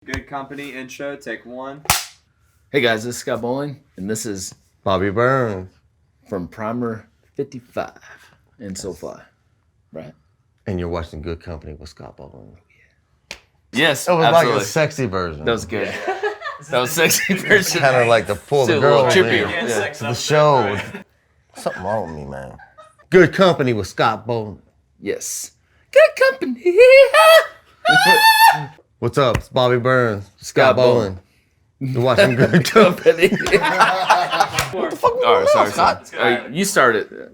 Good company intro, take one. Hey guys, this is Scott Bowling, and this is Bobby Burns. from Primer 55 in Soulfly, right? And you're watching Good Company with Scott Bowling. Yes, It was absolutely. like a sexy version. That was good. That was sexy version. Kind of like to pull the Still a little girls trippier. in Yeah. to the show. Something wrong with me, man. Good Company with Scott Bowling. Yes. Good company. What's up? It's Bobby Burns. Scott Bowling. You're watching Good Company. Company. What the fuck? All right, sorry, Scott? sorry. You started.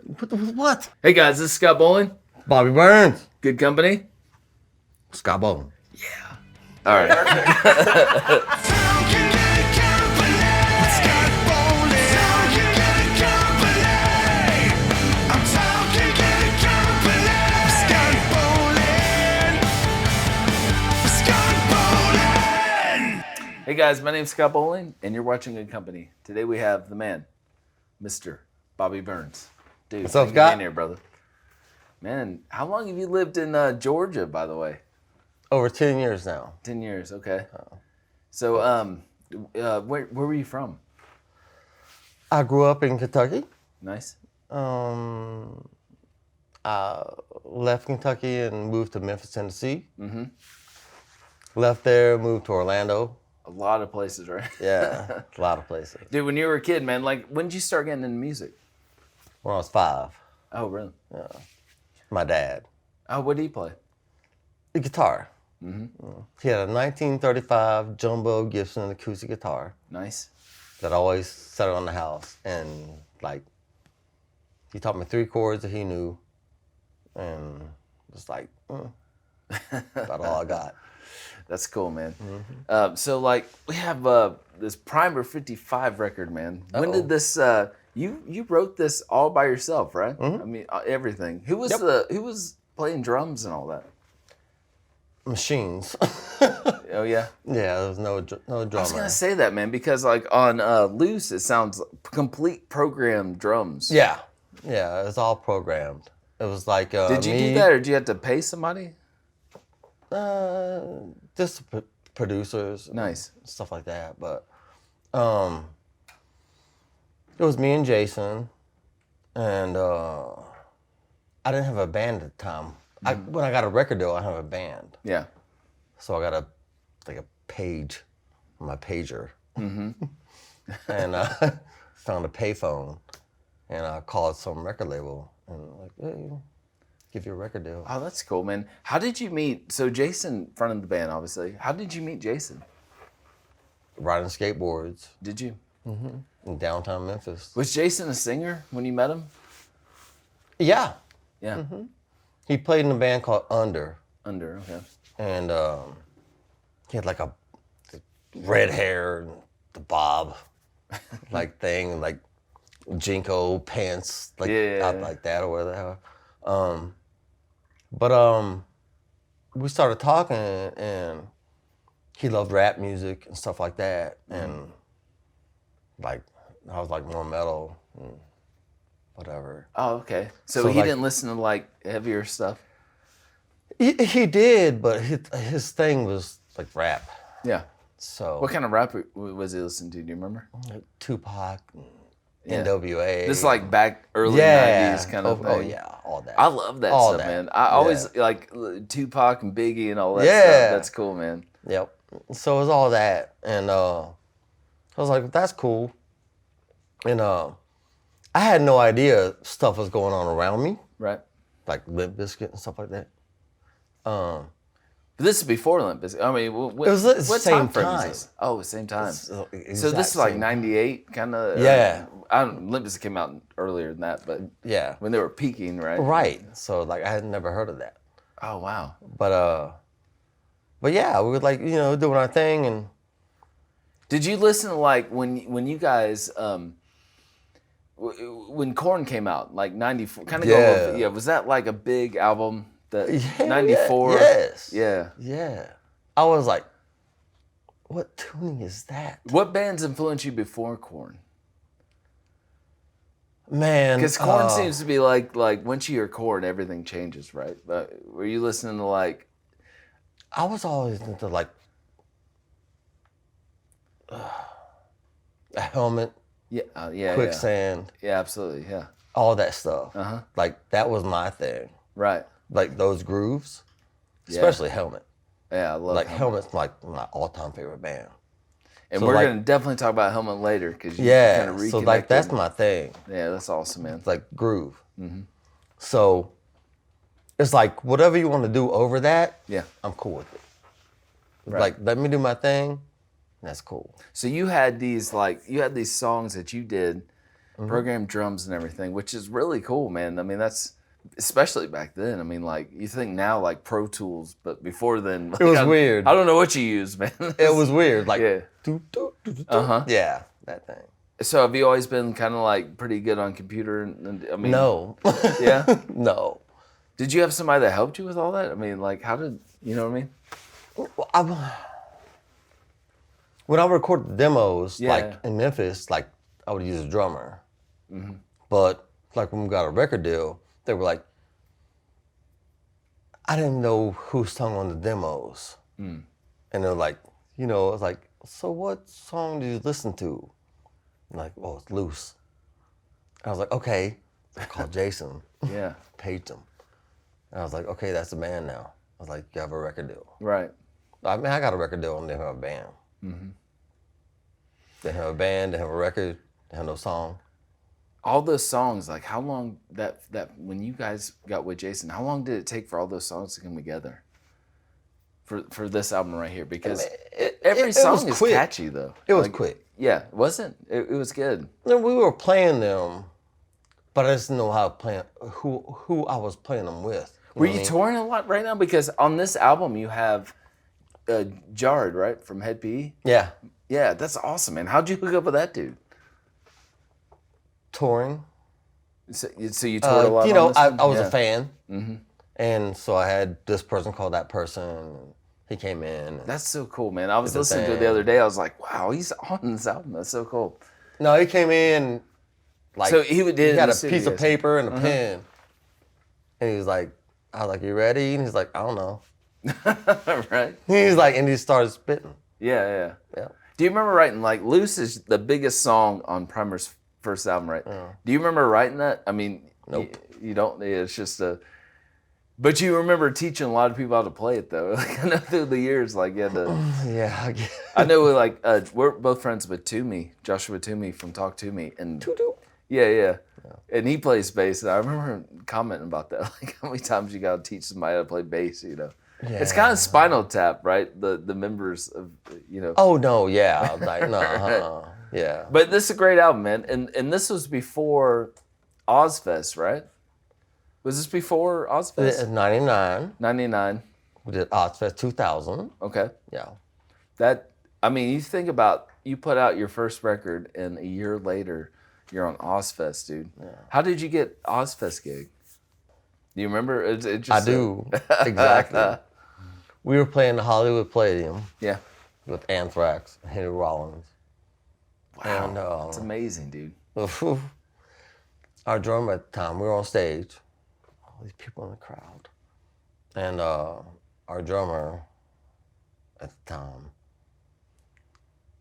What? Hey guys, this is Scott Bowling. Bobby Burns. Good company. Scott Bowling. All right. Hey guys, my name's Scott Bowling, and you're watching Good Company. Today we have the man, Mr. Bobby Burns. Dude, What's up, thank you for being Scott? here, brother. Man, how long have you lived in Georgia, by the way? Over 10 years now. 10 years, okay. So, where were you from? I grew up in Kentucky. Nice. I left Kentucky and moved to Memphis, Tennessee. Left there, moved to Orlando. A lot of places, right? Yeah, a lot of places. Dude, when you were a kid, man, like, when did you start getting into music? When I was 5, Oh, really? my dad, Oh, what do you play? the guitar. He had a 1935 Jumbo Gibson acoustic guitar Nice. that always sat around the house. And like, he taught me 3 chords that he knew, and just like, about all I got. That's cool, man. So, like, we have this Primer 55 record, man. When did this? You wrote this all by yourself, right? I mean, everything. Who was who was playing drums and all that? Machines. Oh yeah. Yeah, there was no drummer. I was gonna say that, man, because like on Loose, it sounds complete programmed drums. Yeah, it was all programmed. It was like Did you do that, or did you have to pay somebody? Just producers, Nice. stuff like that. But it was me and Jason, and I didn't have a band at the time. When I got a record deal, I have a band, Yeah. so I got a page on my pager, and found a payphone, and I called some record label and like, hey, give you a record deal. Oh, that's cool, man. How did you meet? So Jason fronted the band, obviously. How did you meet Jason? Riding skateboards Did you? in downtown Memphis. Was Jason a singer when you met him? Yeah. Yeah. He played in a band called Under, Okay. and he had like a red hair and the bob like thing, and like Jinko pants, like out like that or whatever. But we started talking, and he loved rap music and stuff like that, and like I was like more metal and whatever. Oh, okay. So, So, he like- didn't listen to like heavier stuff. He did, but his thing was like rap. Yeah. So What kind of rap was he listening to? Do you remember? Tupac, Yeah. NWA. This is like back early yeah. 90s kind of Oh thing. yeah, all that. I love that All stuff, that. man. I always like Tupac and Biggie and all that Yeah. stuff. That's cool, man. Yep. So it was all that, and I was like, that's cool. And I had no idea stuff was going on around me, Right. like Limp Bizkit and stuff like that. But this is before Limp Bizkit. I mean, what, It was the what same frame time. is this? Oh, same time. So So this is like 98, kind of. Yeah. Limp Bizkit came out earlier than that, but Yeah. when they were peaking, right? Right. So like I had never heard of that. Oh wow. But yeah, we were like, doing our thing, and Did you listen to like when you guys when Korn came out, like 94, kind of Yeah. was that like a big album that Yeah, 94? yes. Yeah. yeah, I was like, what tuning is that? What bands influenced you before Korn? Man, Because Korn seems to be like once you hear Korn, everything changes, right? But were you listening to like? I was always into like a helmet, yeah, quicksand, yeah, absolutely, yeah, all that stuff. Uh-huh. Like that was my thing. right, Like those grooves, Yeah. especially Helmet. yeah, I love Like Helmet. Helmet's like my all-time favorite band. And so we're like- gonna definitely talk about Helmet later because you Yeah, kind of so reconnected. like that's my thing. Yeah, that's awesome, man. It's like groove. So it's like whatever you want to do over that, Yeah. I'm cool with it. Right. Like let me do my thing, that's cool. So you had these songs that you did, programmed drums and everything, which is really cool, man. I mean, that's especially back then. I mean, like you think now like Pro Tools, but before then, like, It was weird. I don't know what you used, man. It was weird. Like Yeah. Yeah, that thing. So have you always been kind of like pretty good on computer? And I mean, No. Yeah. No. Did you have somebody that helped you with all that? I mean, like, how did you know what I mean? Well, when I recorded demos, Yeah. like in Memphis, like I would use a drummer. But like when we got a record deal, they were like, I didn't know who sung on the demos. And they're like, you know, it's like, so what song did you listen to? I'm like, oh, it's Loose. I was like, okay. I called Jason, Yeah. paged him. And I was like, okay, that's the band now. I was like, you have a record deal. Right. I mean, I got a record deal and they have a band. They have a band, they have a record, they have no song. All those songs, like how long that when you guys got with Jason, how long did it take for all those songs to come together? For this album right here, because every it song was is quick. catchy though. It was Like, quick. Yeah, it wasn't. It was good. And we were playing them, but I just didn't know how to play who I was playing them with. Were know you what I mean? touring a lot right now? Because on this album you have Jared, right, from Head PE. Yeah, Yeah, that's awesome, man. How'd you hook up with that dude? touring. So you toured a lot. You know, on this I one? was Yeah. a fan, and so I had this person call that person. And he came in. And, That's so cool, man. I was Did the listening to it the thing. other day. I was like, wow, he's on this album. That's so cool. no, he came in. Like So he did it in had the a studio, piece of yes. paper and a pen, and he was like, I was like, you ready? And he's like, I don't know. Right? He's like, and he started spitting. Yeah. Yeah. Do you remember writing, like, Loose is the biggest song on Primer's first album, right? Do you remember writing that? I mean, Nope. You don't. It's just a. But you remember teaching a lot of people how to play it, though. Like, I know through the years, like, you had to. Yeah, I guess. I know, like, we're both friends with Toomey, Joshua Toomey from Talk To Me. And yeah. And he plays bass. And I remember him commenting about that. Like, how many times you got to teach somebody how to play bass, you know? It's kind of Spinal Tap, right? The members of, you know. Oh no, yeah, I was like no, yeah. But this is a great album, man. And this was before Ozfest, right? Was this before Ozfest? 99. 99. We did Ozfest 2000. Okay. Yeah. I mean, you think about, you put out your first record and a year later you're on Ozfest, dude. Yeah. How did you get Ozfest gig? Do you remember? It just, I do. Exactly. We were playing the Hollywood Palladium Yeah. with Anthrax and Henry Rollins. Wow. And, That's amazing, dude. Our drummer at the time, we were on stage, all these people in the crowd. And our drummer at the time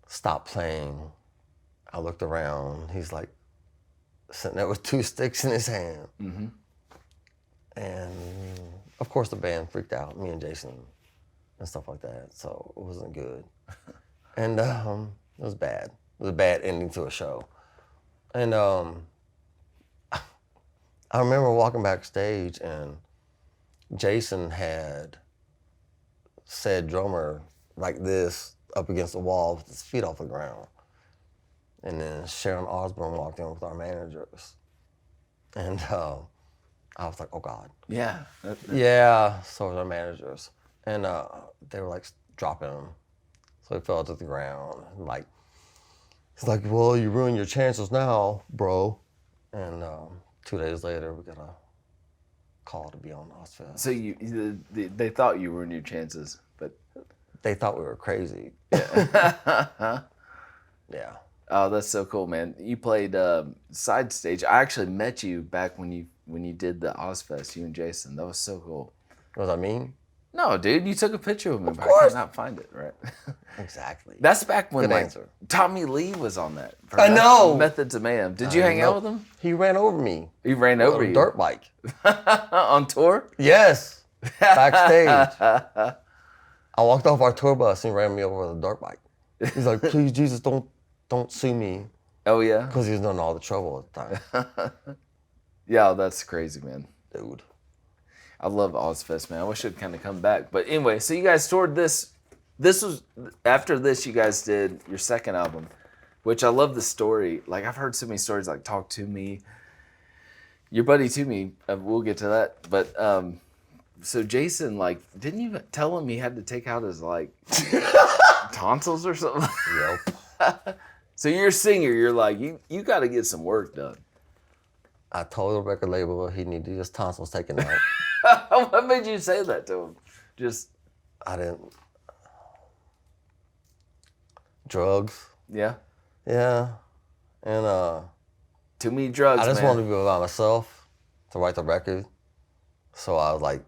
stopped playing. I looked around. He's like sitting there with two sticks in his hand. Mm-hmm. And of course the band freaked out, me and Jason and stuff like that. So it wasn't good. And it was bad. It was a bad ending to a show. And I remember walking backstage and Jason had said drummer like this up against the wall with his feet off the ground. And then Sharon Osbourne walked in with our managers. And I was like, oh God. Yeah. Yeah, so were our managers. And they were like dropping him. So he fell to the ground. And like, he's like, well, you ruined your chances now, bro. And 2 days later, we got a call to be on Ozfest. So they thought you ruined your chances, but They thought we were crazy. Yeah. Yeah. Oh, that's so cool, man. You played side stage. I actually met you back when you did the Ozfest, you and Jason. That was so cool. Was I mean? No, dude, you took a picture of me, but course. I cannot find it, right? Exactly. That's back when Good like answer. Tommy Lee was on that. for I know. Methods of Mayhem. Did you hang out with him? He ran over me. He ran over On a you. dirt bike. On tour? Yes. Backstage. I walked off our tour bus and he ran me over with a dirt bike. He's like, please, Jesus, don't sue me. Oh, yeah? Because he was in all the trouble at the time. Yeah, that's crazy, man. Dude. I love Ozfest, man. I wish it'd kind of come back. But anyway, so you guys toured this. This was, after this, you guys did your second album, which I love the story. Like, I've heard so many stories like Talk To Me. Your buddy To Me, we'll get to that. But, so Jason, like, didn't you tell him he had to take out his, like, tonsils or something? Yep. So you're a singer. You're like, you got to get some work done. I told the record label he needed his tonsils taken out. What made you say that to him? Just... I didn't... Drugs. Yeah? Yeah. And, Too many drugs, I just man. wanted to be by myself to write the record. So I was like,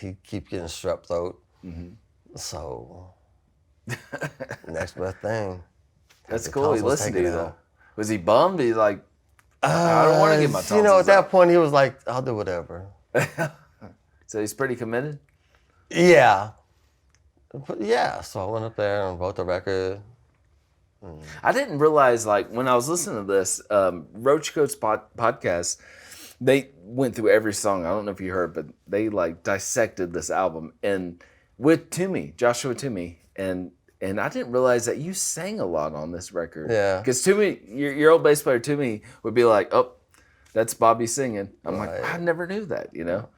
he keep getting strep throat. Mm-hmm. So, next best thing. That's cool. He listened to you, though. Out. Was he bummed? He's like, I don't want to get my tonsils You know, at that out. point, he was like, I'll do whatever. So he's pretty committed? Yeah. But yeah, so I went up there and wrote the record. I didn't realize, like, when I was listening to this, Roach Coat's podcast, they went through every song. I don't know if you heard, but they, like, dissected this album. And with Toomey, Joshua Toomey, and I didn't realize that you sang a lot on this record. Yeah. Because Toomey, your old bass player Toomey would be like, oh, that's Bobby singing. I'm like, I never knew that, you know?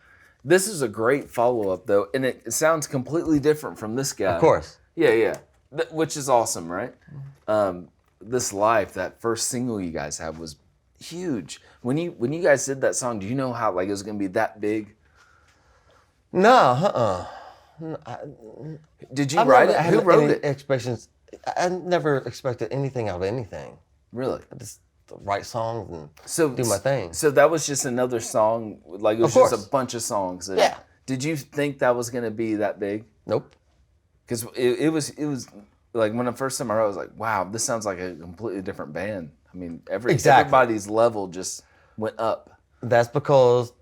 This is a great follow-up, though, and it sounds completely different from this guy. Of course. Yeah. Which is awesome, right? This Life, that first single you guys had was huge. When you guys did that song, do you know how like it was gonna be that big? No, Did you write it? Who wrote it? Expectations. I never expected anything out of anything. Really? I just write songs and So do my thing. So that was just another song, like it was Of course. just a bunch of songs. Yeah. Did you think that was gonna be that big? Nope. Because it was like when the first time I heard it, I was like, wow, this sounds like a completely different band. I mean, everybody's level just went up. That's because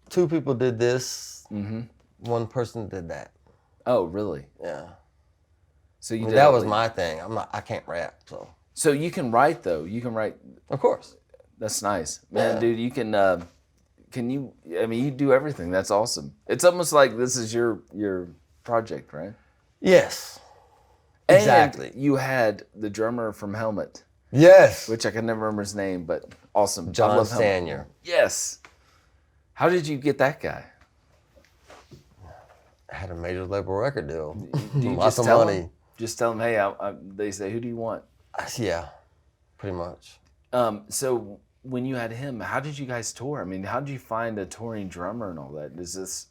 two people did this. Mm-hmm. One person did that. Oh, really? Yeah. So you I mean, did that all was the- my thing. I can't rap, so. So you can write though. You can write. Of course. That's nice, man, Yeah. dude. You can. Can you? I mean, you do everything. That's awesome. It's almost like this is your project, right? Yes. And Exactly. you had the drummer from Helmet, Yes. which I can never remember his name, but awesome. I John love Helmet. Stanier. Yes. How did you get that guy? I had a major label record deal. Do you Lots just of tell money. him? Just tell them, hey, they say, who do you want? Yeah, pretty much. So when you had him, how did you guys tour? I mean, how did you find a touring drummer and all that? Is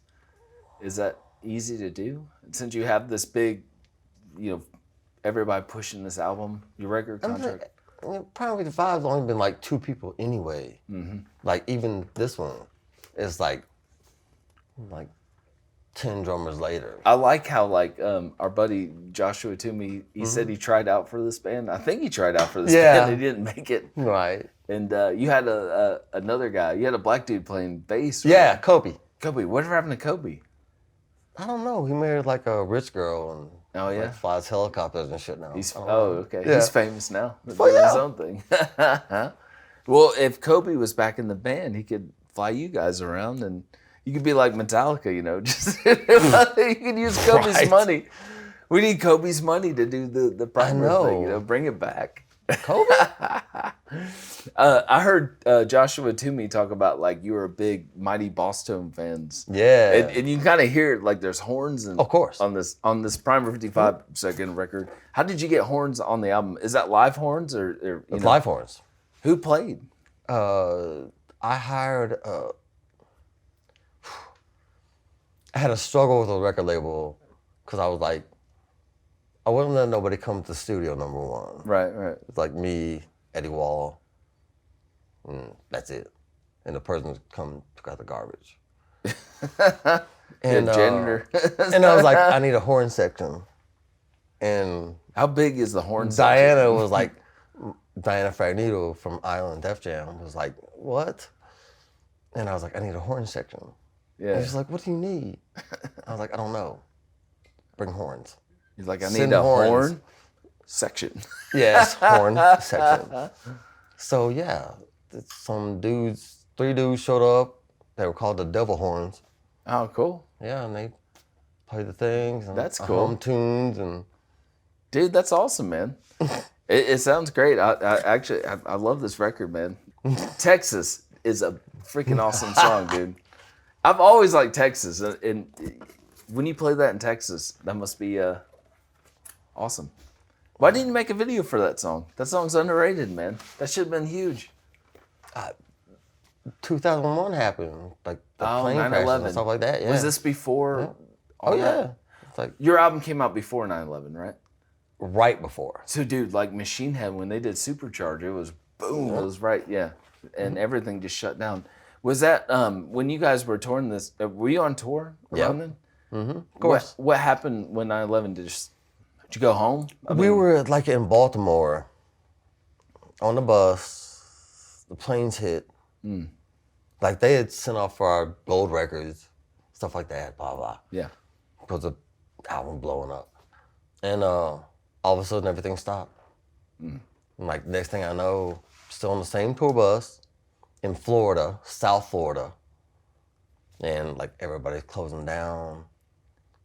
that easy to do? Since you have this big, everybody pushing this album, your record contract. Probably the Five's only been like two people anyway. Mm-hmm. Like even this one, it's like 10 drummers later. I like how our buddy Joshua Toomey, he said he tried out for this band. I think he tried out for this band. He didn't make it. Right. And you had another guy. You had a black dude playing bass. Right? Yeah, Kobe. Kobe. Whatever happened to Kobe? I don't know. He married like a rich girl and Oh yeah. like, flies helicopters and shit now. He's I don't know. okay. Yeah. He's famous now. Well, Doing his yeah. own thing. Well, if Kobe was back in the band, he could fly you guys around, and you could be like Metallica, just you could use Kobe's Right. money. We need Kobe's money to do the primer know. thing. Bring it back. Kobe? I heard Joshua Toomey talk about like you were a big Mighty Boss Tone fans. Yeah. And you kind of hear it like there's horns and Of course. on this Primer 55 second record. How did you get horns on the album? Is that live horns or It's live horns. Who played? I hired. I had a struggle with a record label because I was like, I wasn't letting nobody come to the studio. Number one, Right. it's like me, Eddie Wall, and that's it. And the person come took out the garbage. And janitor. and I was like, I need a horn section. And how big is the horn Diana section? was like, Diana Fagnito from Island Def Jam was like, what? And I was like, I need a horn section. Yeah. And she's like, what do you need? I was like, I don't know. Bring horns. He's like, I Send need a horns. horn section. Yes, horn section. So yeah, some dudes, 3 dudes showed up. They were called the Devil Horns. Oh, cool. Yeah, and they played the things. And That's I cool. hummed tunes and. Dude, that's awesome, man. It sounds great. I love this record, man. Texas is a freaking awesome song, dude. I've always liked Texas, and when you play that in Texas, that must be awesome. Why didn't you make a video for that song? That song's underrated, man. That should have been huge. 2001 happened, like the plane crashes 9/11. and stuff like that. Yeah. Was this before? Yeah. all Oh that? yeah, it's like Your album came out before 9/11, right? right before. So, dude, like Machine Head, when they did Supercharge, it was boom. It was right, yeah. And everything just shut down. Was that when you guys were touring this? Were you on tour around then? Mm-hmm. Of course. What happened when 9/11? Did you go home? We were like in Baltimore on the bus. The planes hit. Like they had sent off for our gold records, stuff like that, blah, blah. Yeah. Because the album blowing up. And all of a sudden everything stopped. And like next thing I know, still on the same tour bus in Florida, South Florida. And like everybody's closing down.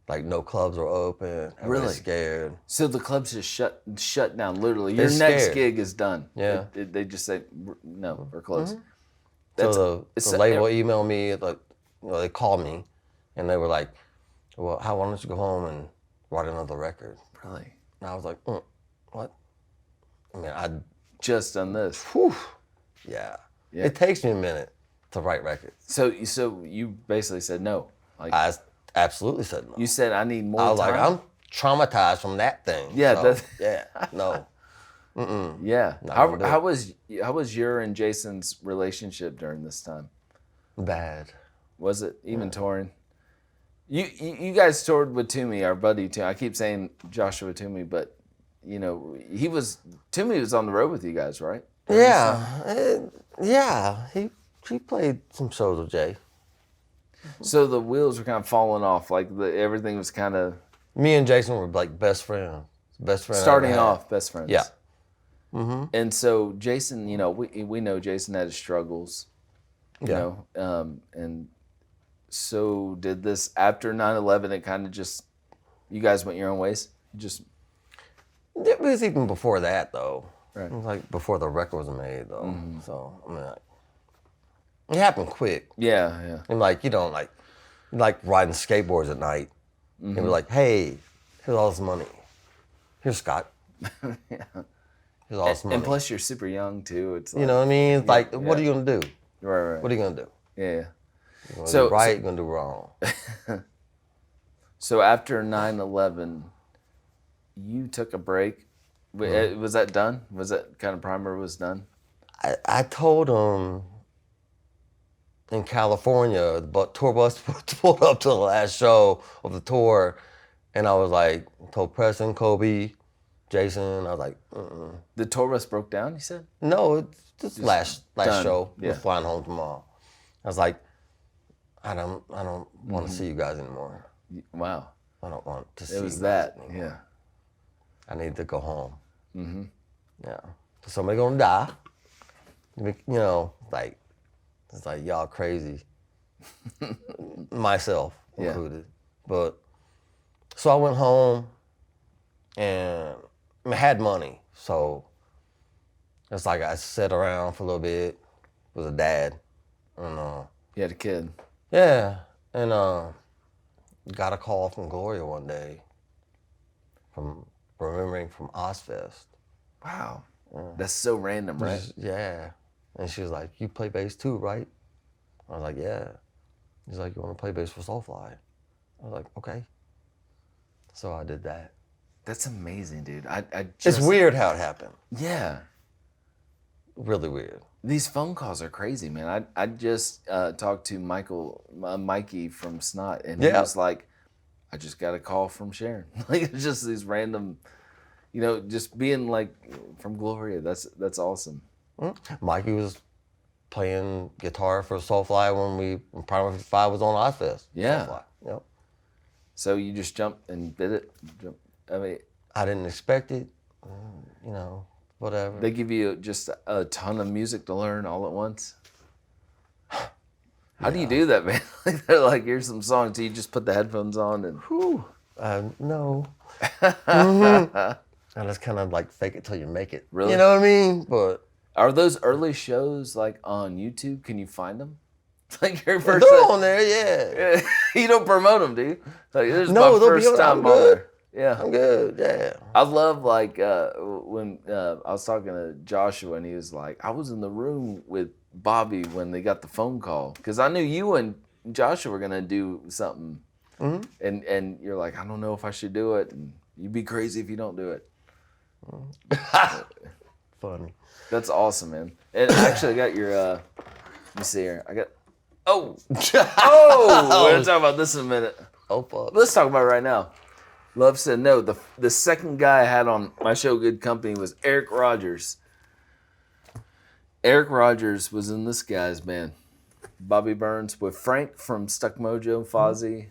Like no clubs were open. Everybody's Really? scared. So the clubs just shut down. Literally, They're your next scared. gig is done. Yeah. They just say no, we're closed. So the label emailed me, like, they called me, and they were like, "Well, why don't you go home and write another record?" Really, And I was like, "What?" I mean, just done this. whew, yeah. Yeah. It takes me a minute to write records. So you basically said no. Like I absolutely said no. you said, I need more I was time. like, I'm traumatized from that thing. Yeah, so, yeah, no. Yeah. Not gonna do How was your and Jason's relationship during this time? Bad. Was it even touring? You guys toured with Toomey, our buddy Toomey. I keep saying Joshua Toomey, but you know Toomey was on the road with you guys, right? Yeah, yeah. He played some shows with Jay. So the wheels were kind of falling off. Like everything was kind of Me and Jason were like best friends. Best friend. I starting ever had. off best friends. Yeah. And so Jason, you know, we know Jason had his struggles, you know, and so did this after 9/11. It kind of just, you guys went your own ways. It was even before that though. Right. It was like before the record was made though. So I mean, it happened quick. Yeah. And like you don't like riding skateboards at night. And be like, hey, here's all this money. Here's Scott. Here's all this money. And plus, you're super young too. It's like, you know what I mean? It's like, what are you gonna do? right. What are you gonna do? Yeah. You're gonna So- do right, you're gonna do wrong. So after 9/11, you took a break. Was that done? Was that kind of primer was done? I told him in California, the tour bus pulled up to the last show of the tour, and I was like, told Preston, Kobe, Jason, I was like, The tour bus broke down. You said. no, it's just last done. show. Yeah. We're flying home tomorrow. I was like, I don't want to see you guys anymore. Wow. I don't want to see It was you that. guys anymore. Yeah. I need to go home. Yeah. Somebody gonna die. You know, like, it's like y'all crazy. Myself included. But so I went home and I had money. So it's like I sat around for a little bit, was a dad. And You had a kid. yeah. And got a call from Gloria one day from remembering from Ozfest. Wow. That's so random, right? Yeah. And she was like, you play bass too, right? I was like, yeah. He's like, you want to play bass for Soulfly? I was like, okay. So I did that. That's amazing, dude. I It's just, weird how it happened. Yeah. really weird. These phone calls are crazy, man. I just talked to Mikey from Snot, and he was like, I just got a call from Sharon. Like, it's just these random, just being like from Gloria. That's awesome. Mikey was playing guitar for Soulfly when Primer 55 was on Ozfest. Yeah. Soulfly. Yep. So you just jumped and did it? I didn't expect it, whatever. They give you just a ton of music to learn all at once? How do you do that, man? Like, they're like, here's some songs. Do you just put the headphones on and... Whew. No. I just kind of like fake it till you make it. Really? You know what I mean? But are those early shows like on YouTube? Can you find them? Like your first... They're on there, yeah. You don't promote them, do you? Like, this is No, my they'll first be on, time I'm on good. there. Yeah. I'm good, yeah. I love, like, when I was talking to Joshua, and he was like, I was in the room with Bobby when they got the phone call. Because I knew you and Joshua were going to do something. Mm-hmm. And you're like, I don't know if I should do it. And you'd be crazy if you don't do it. Funny. That's awesome, man. And actually, I got your, let me see here. I got, oh, we're going to talk about this in a minute. Oh, fuck. Let's talk about it right now. Love said no. The second guy I had on my show, Good Company, was Eric Rogers. Eric Rogers was in this guy's band. Bobby Burns with Frank from Stuck Mojo, Fozzy,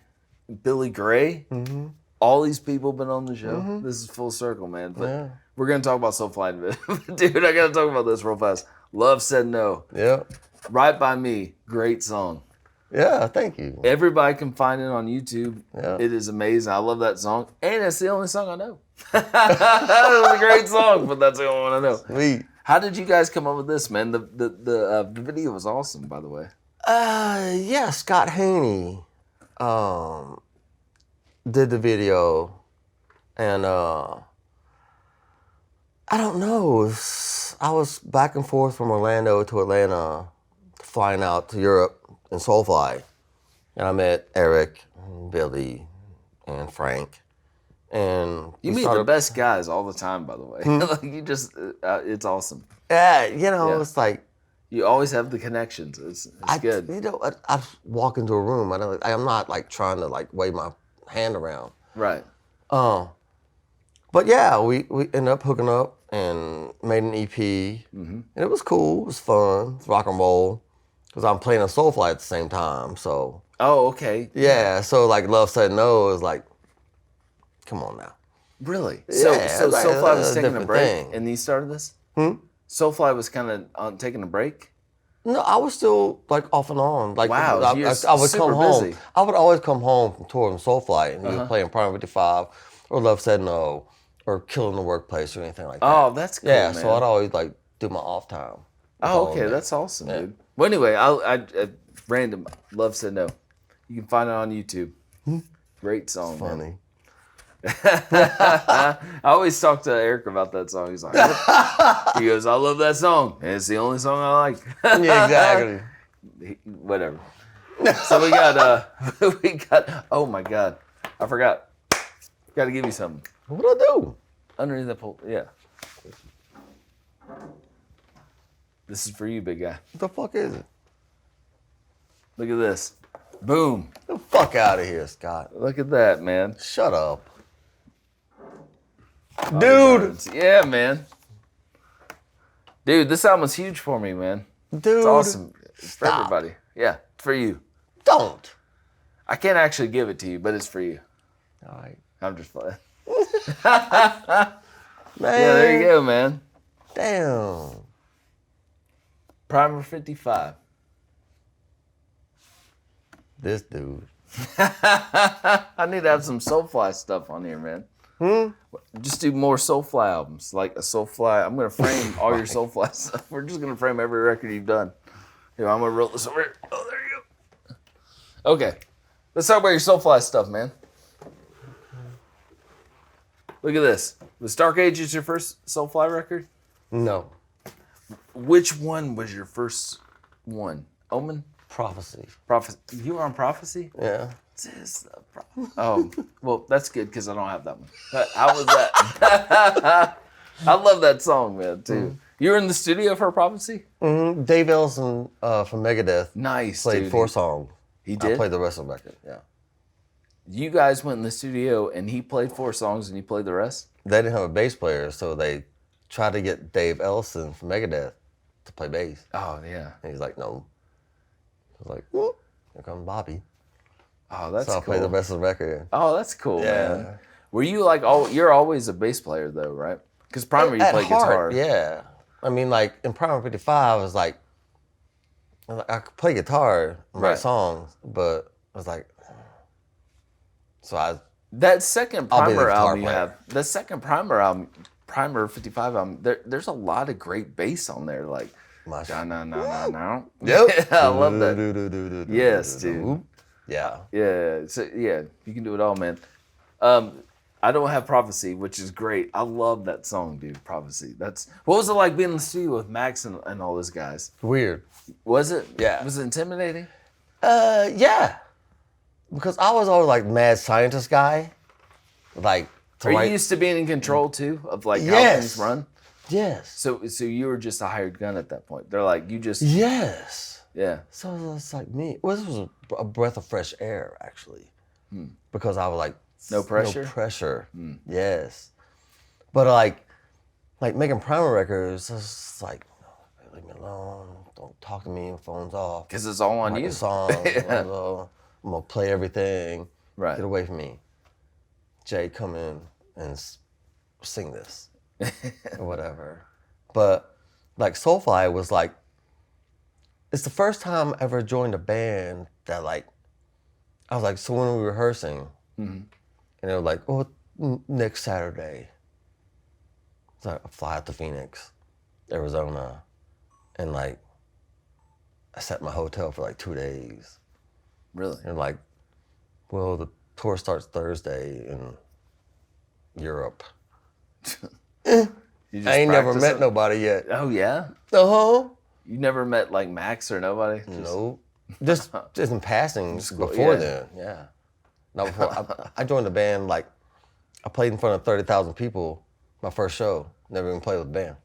Billy Gray. Mm-hmm. All these people been on the show. Mm-hmm. This is full circle, man. But we're going to talk about Soulfly in a bit. Dude, I got to talk about this real fast. Love said no. Yeah. Right by Me. Great song. Yeah, thank you. Everybody can find it on YouTube. Yeah. It is amazing. I love that song. And it's the only song I know. That was a great song, but that's the only one I know. Sweet. How did you guys come up with this, man? The video was awesome, by the way. Yeah, Scott Haney did the video. And I don't know. I was back and forth from Orlando to Atlanta, flying out to Europe in Soulfly. And I met Eric, and Billy, and Frank. And you meet the best guys all the time, by the way. Like, you just, it's awesome. Yeah, it's like, you always have the connections. It's good. I walk into a room. I'm not like trying to like wave my hand around. Right. But yeah, we ended up hooking up and made an EP, and it was cool. It was fun. It's rock and roll. Because I'm playing a Soulfly at the same time, so. Oh, okay. Yeah, so like Love Said No is like, come on now. Really? Yeah, so like, Soulfly was taking a break, thing. and you started this? Soulfly was kind of taking a break? No, I was still like off and on. Like, wow, I would super come home. busy. I would always come home from touring Soulfly, and he was playing Primer 55, or Love Said No, or Killing the Workplace, or anything like that. Oh, that's cool, yeah, man. so I'd always like do my off time. Oh, okay, that's awesome, dude. Well, anyway, I random Love Said No. You can find it on YouTube. Great song, Funny. Man. I always talk to Eric about that song. He's like, what? He goes, I love that song. And it's the only song I like. Yeah, exactly. Whatever. So we got, oh my God. I forgot. Got to give you something. What'd I do? Underneath the pole, yeah. This is for you, big guy. What the fuck is it? Look at this. Boom. Get the fuck out of here, Scott. Look at that, man. Shut up. Dude. Yeah, man. Dude, this album's huge for me, man. Dude. It's awesome. It's for Stop. everybody. Yeah, it's for you. Don't. I can't actually give it to you, but it's for you. All right. I'm just playing. Man. Yeah, there you go, man. Damn. Primer 55. This dude. I need to have some Soulfly stuff on here, man. Just do more Soulfly albums, like a Soulfly. I'm gonna frame all your Soulfly stuff. We're just gonna frame every record you've done. Here, I'm gonna roll this over here. Oh, there you go. Okay, let's talk about your Soulfly stuff, man. Look at this. Was Dark Ages your first Soulfly record? No. Which one was your first one? Omen? Prophecy. Prophecy. You were on Prophecy? Yeah. Oh, well, that's good because I don't have that one. How was that? I love that song, man, too. You were in the studio for Prophecy? Mm-hmm. Dave Ellison from Megadeth played 4 songs. He did? I played the rest of the record, yeah. You guys went in the studio and he played 4 songs and you played the rest? They didn't have a bass player, so they tried to get Dave Ellison from Megadeth to play bass. Oh, yeah. And he's like, no. I was like, whoop, here comes Bobby. Oh, that's cool. So I played the rest of the record. Oh, that's cool, Yeah. man. Were you like, you're always a bass player though, right? Because Primer, you play guitar. Yeah. I mean, like, in Primer 55, I was like, I could play guitar and write songs, but I was like, that second I'll be the Primer guitar album you player. have, the second Primer album, Primer 55 album, there's a lot of great bass on there, like, no. Yep. I love that. Yes, dude. Yeah. Yeah, so yeah, you can do it all, man. I don't have Prophecy, which is great. I love that song, dude. Prophecy. What was it like being in the studio with Max and all those guys? Weird. Was it? Yeah. Was it intimidating? Yeah. Because I was always like mad scientist guy. Like, Are you used to being in control too of like how things run? Yes. So you were just a hired gun at that point. They're like, you just Yes. Yeah. So it's like me. Well, this was a breath of fresh air, actually. Because I was like, no pressure? No pressure. Yes. But like making Primer records, it's like, leave me alone. Don't talk to me. Phone's off. Because it's all on Write you. the song. I'm gonna play everything. Right. Get away from me. Jay, come in and sing this. Or whatever. But like Soulfly was like, it's the first time I ever joined a band that like, I was like, so when are we rehearsing? And they were like, oh, next Saturday. So I fly out to Phoenix, Arizona, and like, I sat in my hotel for like 2 days. Really? And like, well, the tour starts Thursday in Europe. I ain't never met nobody yet. Oh yeah? Uh-huh. You never met like Max or nobody? No. Just in passing before then, yeah. Not before. I joined the band, like, I played in front of 30,000 people my first show. Never even played with a band.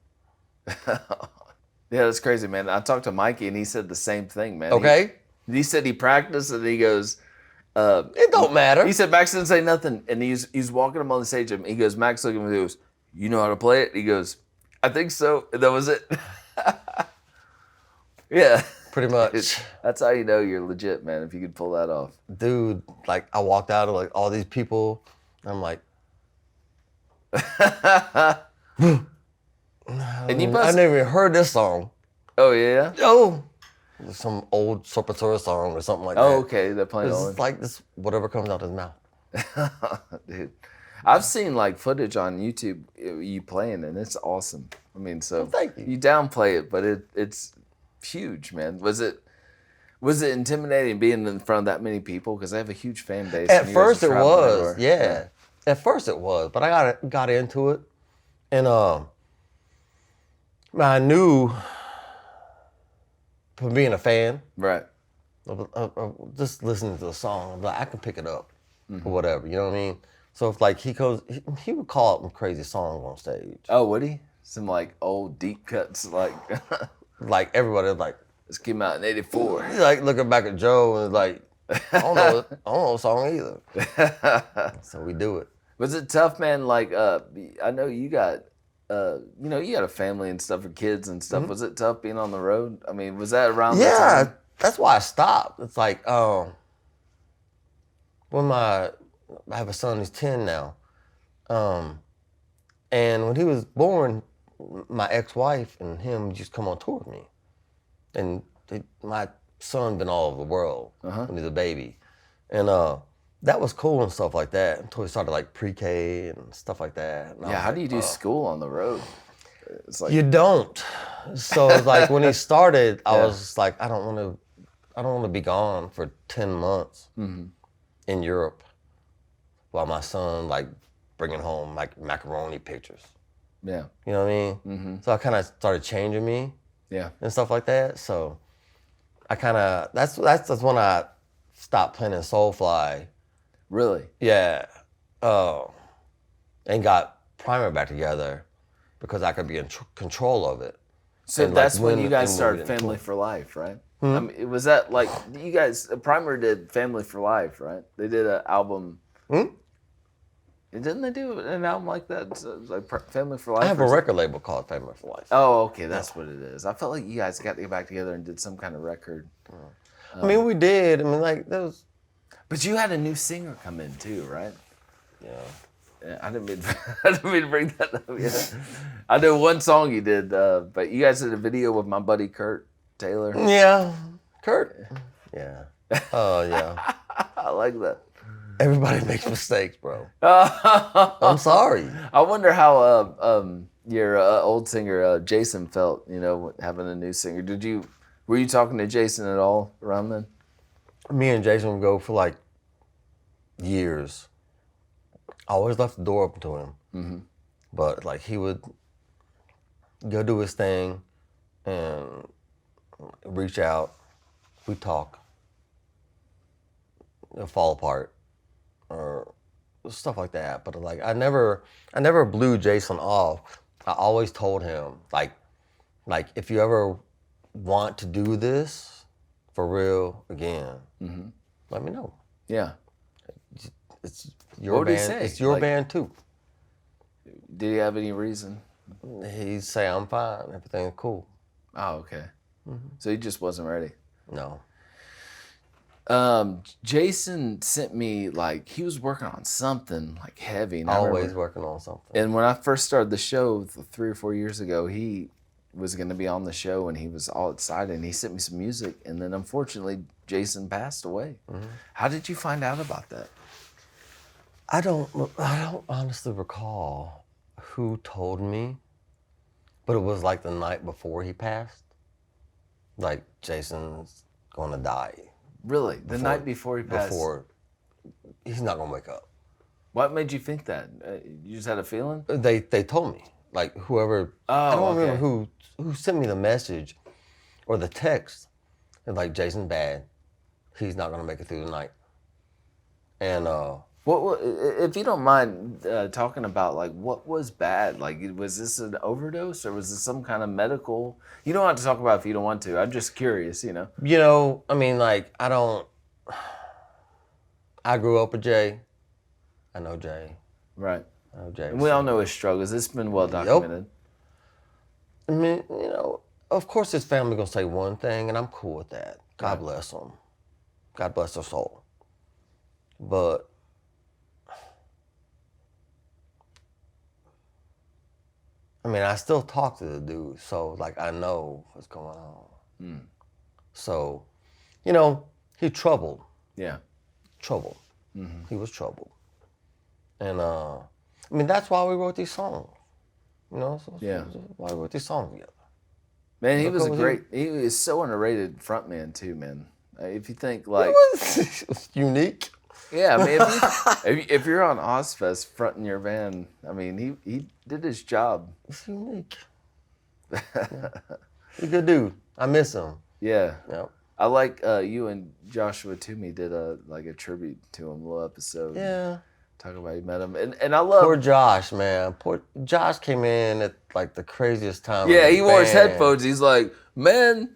Yeah, that's crazy, man. I talked to Mikey and he said the same thing, man. Okay. He said he practiced and he goes, it don't matter. He said Max didn't say nothing, and he's walking him on the stage, and he goes, Max looked at him and he goes, you know how to play it? He goes, I think so. And that was it. Yeah. Pretty much. That's how you know you're legit, man, if you could pull that off. Dude, like, I walked out of like all these people, and I'm like, And you I never even heard this song. Oh, yeah? Oh. Some old Sorpatora song or something like that. Oh, okay. They're playing all It's like this, whatever comes out his mouth. Dude, I've seen like footage on YouTube you playing, and it's awesome. I mean, so thank you. You downplay it, but it's huge, man. Was it intimidating being in front of that many people? Because I have a huge fan base. At first it was, yeah. At first it was, but I got into it, and I knew from being a fan, right? Just listening to the song, I'm like, I can pick it up or whatever. You know what I mean? So if like he would call up some crazy songs on stage. Oh, would he? Some like old deep cuts, like like everybody was like, this came out in '84. He's like looking back at Joe and like, I don't know the song either. So we do it. Was it tough, man? Like, I know you got, you got a family and stuff, or kids and stuff. Was it tough being on the road? I mean, was that around the time? Yeah, that's why I stopped. It's like, when I have a son, he's 10 now. And when he was born, my ex-wife and him just come on tour with me. And my son been all over the world when he's a baby. And that was cool and stuff like that until he started like pre-K and stuff like that. And yeah, how do you do school on the road? It's like, you don't. So it's like when he started, I was like, I don't want to be gone for 10 months in Europe while my son like bringing home like macaroni pictures. Yeah. You know what I mean? So I kind of started changing me. Yeah. And stuff like that. So I kind of, that's when I stopped playing in Soulfly. Really? Yeah. And got Primer back together because I could be in control of it. So And, that's like, when you guys and started we didn't Family tour. for Life, right? I mean, was that like you guys? Primer did Family for Life, right? They did an album. Didn't they do an album like that? So it was like Family for Life. I have or a something? record label called Family for Life. Oh, okay, that's what it is. I felt like you guys got to get back together and did some kind of record. I mean, we did. I mean, like, that was, But you had a new singer come in too, right? yeah. Yeah, I didn't mean to bring that up. Yeah. I know one song you did, but you guys did a video with my buddy Kurt Taylor. Yeah. Kurt? Yeah. Oh, yeah. I like that. Everybody makes mistakes, bro. I'm sorry. I wonder how your old singer Jason felt. You know, having a new singer. Were you talking to Jason at all around then? Me and Jason would go for like years. I always left the door open to him. Mm-hmm. But like he would go do his thing and reach out. We'd talk. It'll fall apart or stuff like that. But like I never blew Jason off. I always told him like if you ever want to do this for real again, let me know. Yeah. It's your What would he band. say? It's your Like- band too. Did he have any reason? He'd say, I'm fine. Everything's cool. Oh, okay. So he just wasn't ready. No. Jason sent me like he was working on something like heavy. And I Always remember- working on something. And when I first started the show 3 or 4 years ago, he was going to be on the show and he was all excited and he sent me some music. And then unfortunately, Jason passed away. How did you find out about that? I don't honestly recall who told me, but it was like the night before he passed. Like Jason's gonna die. Really? The night before he passed? Before he's not gonna wake up. What made you think that? You just had a feeling? They told me. Like whoever I don't okay. remember who sent me the message or the text. And like Jason's bad. He's not gonna make it through the night. And What, if you don't mind talking about, like, what was bad? Like, was this an overdose or was this some kind of medical? You don't have to talk about it if you don't want to. I'm just curious, you know? you know, I mean, like, I grew up with Jay. I know Jay. Right. I know Jay. And we all know his struggles. It's been well documented. I mean, you know, of course his family gonna say one thing, and I'm cool with that. God bless them. God bless their soul. But I mean, I still talk to the dude, so like I know what's going on. So, you know, he troubled. Yeah. Troubled. He was troubled. And I mean, that's why we wrote these songs. You know, so Yeah. that's why we wrote these songs together. Man, he was a Because great, he was so underrated frontman too, man. If you think like, It was unique. yeah, I mean, if you're on Ozfest fronting your van, I mean, he did his job. It's unique. Yeah. He's a good dude. I miss him. Yeah. Yep. I like you and Joshua Toomey did a tribute to him, a little episode. Yeah. Talk about you met him, and I love. Poor Josh, man. Poor Josh came in at like the craziest time. Yeah, of the he wore his band. headphones. He's like, man,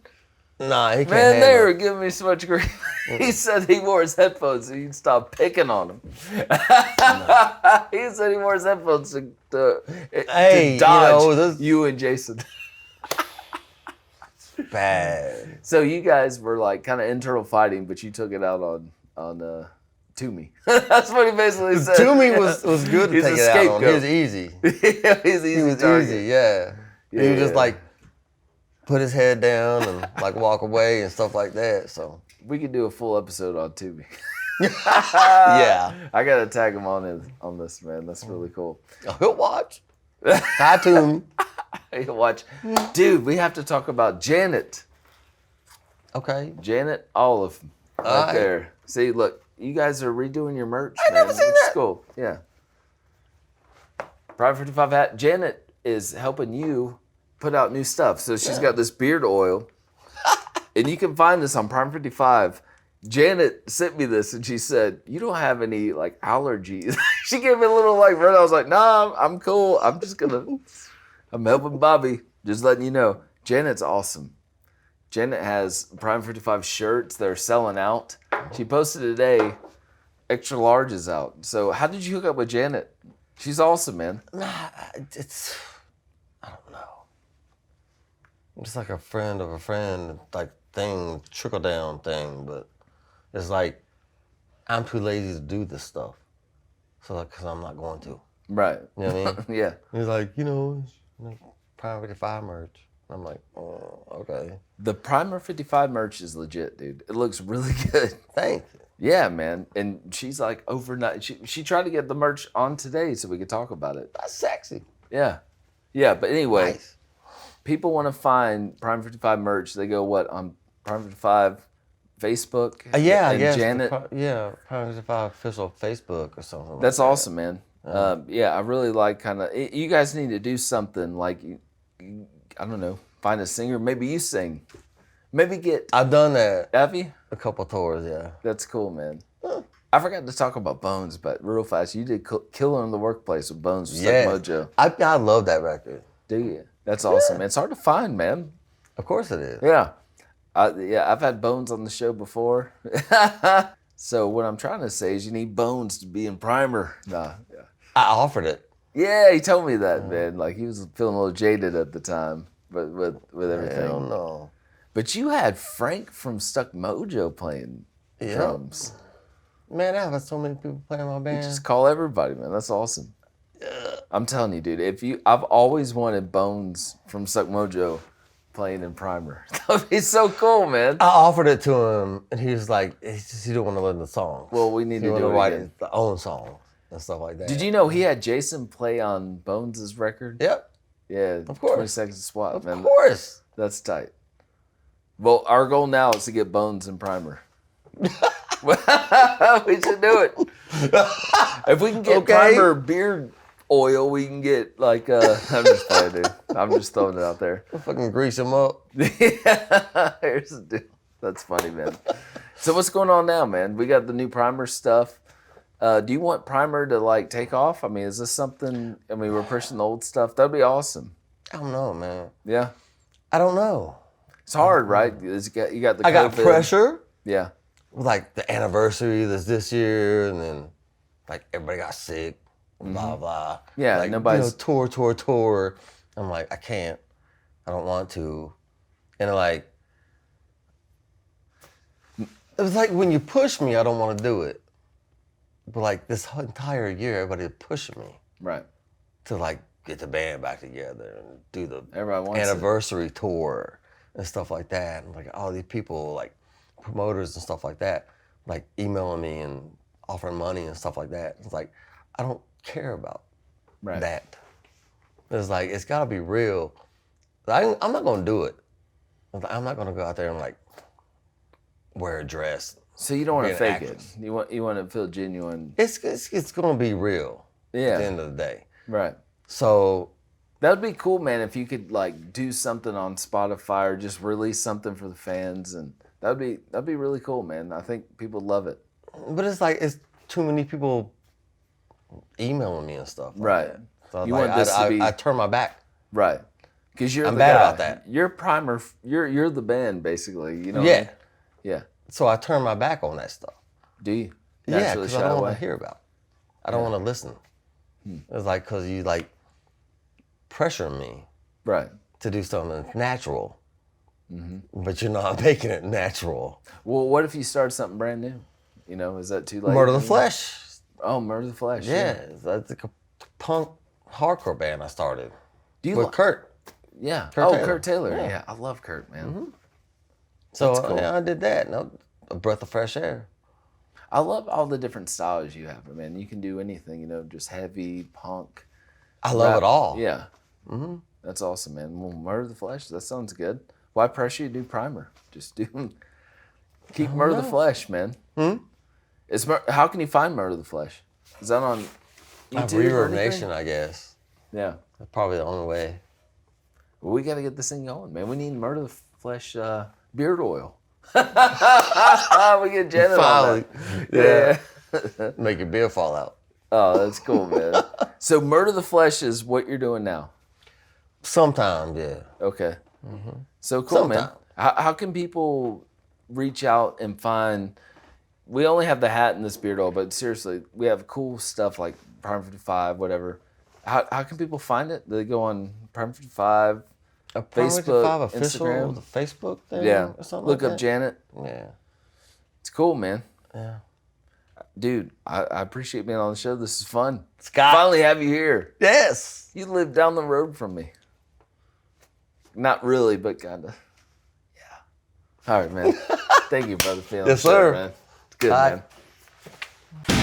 Nah, he can't man, they handle were it. giving me so much grief. He said he wore his headphones so he'd stop picking on him. He said he wore his headphones to Hey, dodge you know, this- you and Jason. Bad. So you guys were like kind of internal fighting, but you took it out on Toomey. That's what he basically said. Toomey was good to He's take a it out on. He scapegoat. was easy. Yeah, he's easy He was target. easy, yeah. He would just Yeah. like put his head down and like walk away and stuff like that. So We could do a full episode on Toomey. yeah, I gotta tag him on this, man. That's really cool. he'll watch. Hi, Toomey. Hey, watch, dude. We have to talk about Janet. Okay. Janet Olive, right Alright. there. See, look, you guys are redoing your merch. I never man, seen which is that. cool. Yeah. Private 55 hat. Janet is helping you put out new stuff. So she's got this beard oil, and you can find this on Prime 55. Janet sent me this, and she said, "You don't have any like allergies." She gave me a little like red. I was like, "Nah, I'm cool. I'm helping Bobby. Just letting you know." Janet's awesome. Janet has Prime 55 shirts. They're selling out. She posted today, extra large is out. So how did you hook up with Janet? She's awesome, man. Nah, I don't know. It's like a friend of a friend, like thing, trickle down thing. But it's like, I'm too lazy to do this stuff. So like, cause I'm not going to. Right. You know what I mean? Yeah. He's like, Prime 55 merch. I'm like, oh, okay. The Primer 55 merch is legit, dude. It looks really good. Thank you. Yeah, man. And she's like overnight. She tried to get the merch on today so we could talk about it. That's sexy. Yeah. Yeah, but anyway, Nice. people want to find Prime 55 merch. They go, what, on Prime 55 Facebook? Yeah, and yes. Janet? Prime 55 official Facebook or something. That's like awesome, man. Yeah, I really like kind of, you guys need to do something like, I don't know, find a singer. Maybe you sing. Maybe get, I've done that. have you? A couple tours, yeah. That's cool, man. I forgot to talk about Bones, but real fast, you did Killer in the Workplace with Bones with Yeah. Mojo. I love that record. Do you? That's awesome, man. It's hard to find, man. Of course it is. Yeah. I've had Bones on the show before. So what I'm trying to say is you need Bones to be in Primer. Nah. Yeah. I offered it. Yeah, he told me that, man. Like he was feeling a little jaded at the time, but with everything. I don't know. But you had Frank from Stuck Mojo playing drums. Man, I have so many people playing my band. Just call everybody, man. That's awesome. I'm telling you, dude. I've always wanted Bones from Stuck Mojo playing in Primer. That'd be so cool, man. I offered it to him, and he was like, he didn't want to learn the songs. Well, we need he to wanted do it write again. his own songs and stuff like that. Did you know he had Jason play on Bones' record? Yep. Yeah, Of course. 20 Seconds to Swap, Of man. course. That's tight. Well, our goal now is to get Bones in Primer. We should do it. If we can get Primer beard oil, we can get like, I'm just playing, dude. I'm just throwing it out there. I'll fucking grease him up. Yeah, here's the deal. That's funny, man. So what's going on now, man? We got the new Primer stuff. Do you want Primer to like take off? I mean, is this something? I mean, we're pushing the old stuff. That'd be awesome. I don't know, man. Yeah, I don't know. it's hard, right? You got the. I got COVID. pressure. Yeah, Like the anniversary that's this year, and then like everybody got sick, blah blah. Yeah, like, nobody's- tour. I'm like, I can't. I don't want to. And like, it was like when you push me, I don't want to do it. But like this whole entire year, everybody pushing me right. to like get the band back together and do the Everybody wants anniversary tour and stuff like that. And like all these people, like promoters and stuff like that, like emailing me and offering money and stuff like that. It's like, I don't care about that. It's like, it's gotta be real. I'm not gonna do it. I'm not gonna go out there and like wear a dress. So you don't want to Being an fake it. actress. You want to feel genuine. It's gonna be real at the end of the day. Right. So That would be cool, man. If you could like do something on Spotify or just release something for the fans, and that'd be really cool, man. I think people would love it. but it's like it's too many people emailing me and stuff. Like Right. that. So You like, want this to be- I turn my back. Right. Because you're I'm the bad guy. about that. You're Primer. You're the band, basically. You know. Yeah. What I mean? Yeah. So I turn my back on that stuff. Do you? Yeah, Naturally because I shy don't away? want to hear about it. I don't want to listen. It's like, because you like pressure me Right. to do something that's natural, but you're not making it natural. Well, what if you start something brand new? You know, is that too late? Murder the Flesh. Oh, Murder the Flesh. Yeah, that's like a punk hardcore band I started Do you with li- Kurt. Yeah. Kurt Taylor. Kurt Taylor. Yeah. Yeah. I love Kurt, man. So That's cool. yeah, I did that. A breath of fresh air. I love all the different styles you have, man. You can do anything, you know, just heavy, punk. I love rap. it all. Yeah. That's awesome, man. Well, Murder the Flesh, that sounds good. Why pressure you to do Primer? Just keep Murder the Flesh, man. How can you find Murder the Flesh? Is that on YouTube or Reverb anything? Nation, I guess. Yeah. That's probably the only way. Well, we got to get this thing going, man. We need Murder the Flesh beard oil. We get Janet Finally. on that. Yeah. Make your beer fall out. Oh, that's cool, man. So Murder the Flesh is what you're doing now. Sometimes, yeah. Okay. So cool, man. Sometime. How can people reach out and find? We only have the hat and this beard oil, but seriously, we have cool stuff like Prime 55, whatever. How can people find it? Do they go on Prime 55? Facebook, official, Instagram? the Facebook thing, Yeah. or something Look like up that? Janet. Yeah, It's cool, man. yeah. Dude, I appreciate being on the show. This is fun. Scott. Finally have you here. Yes. You live down the road from me. Not really, but kinda. Yeah. All right, man. Thank you, brother. For being on Yes, the show, sir. man. It's good, Bye. man.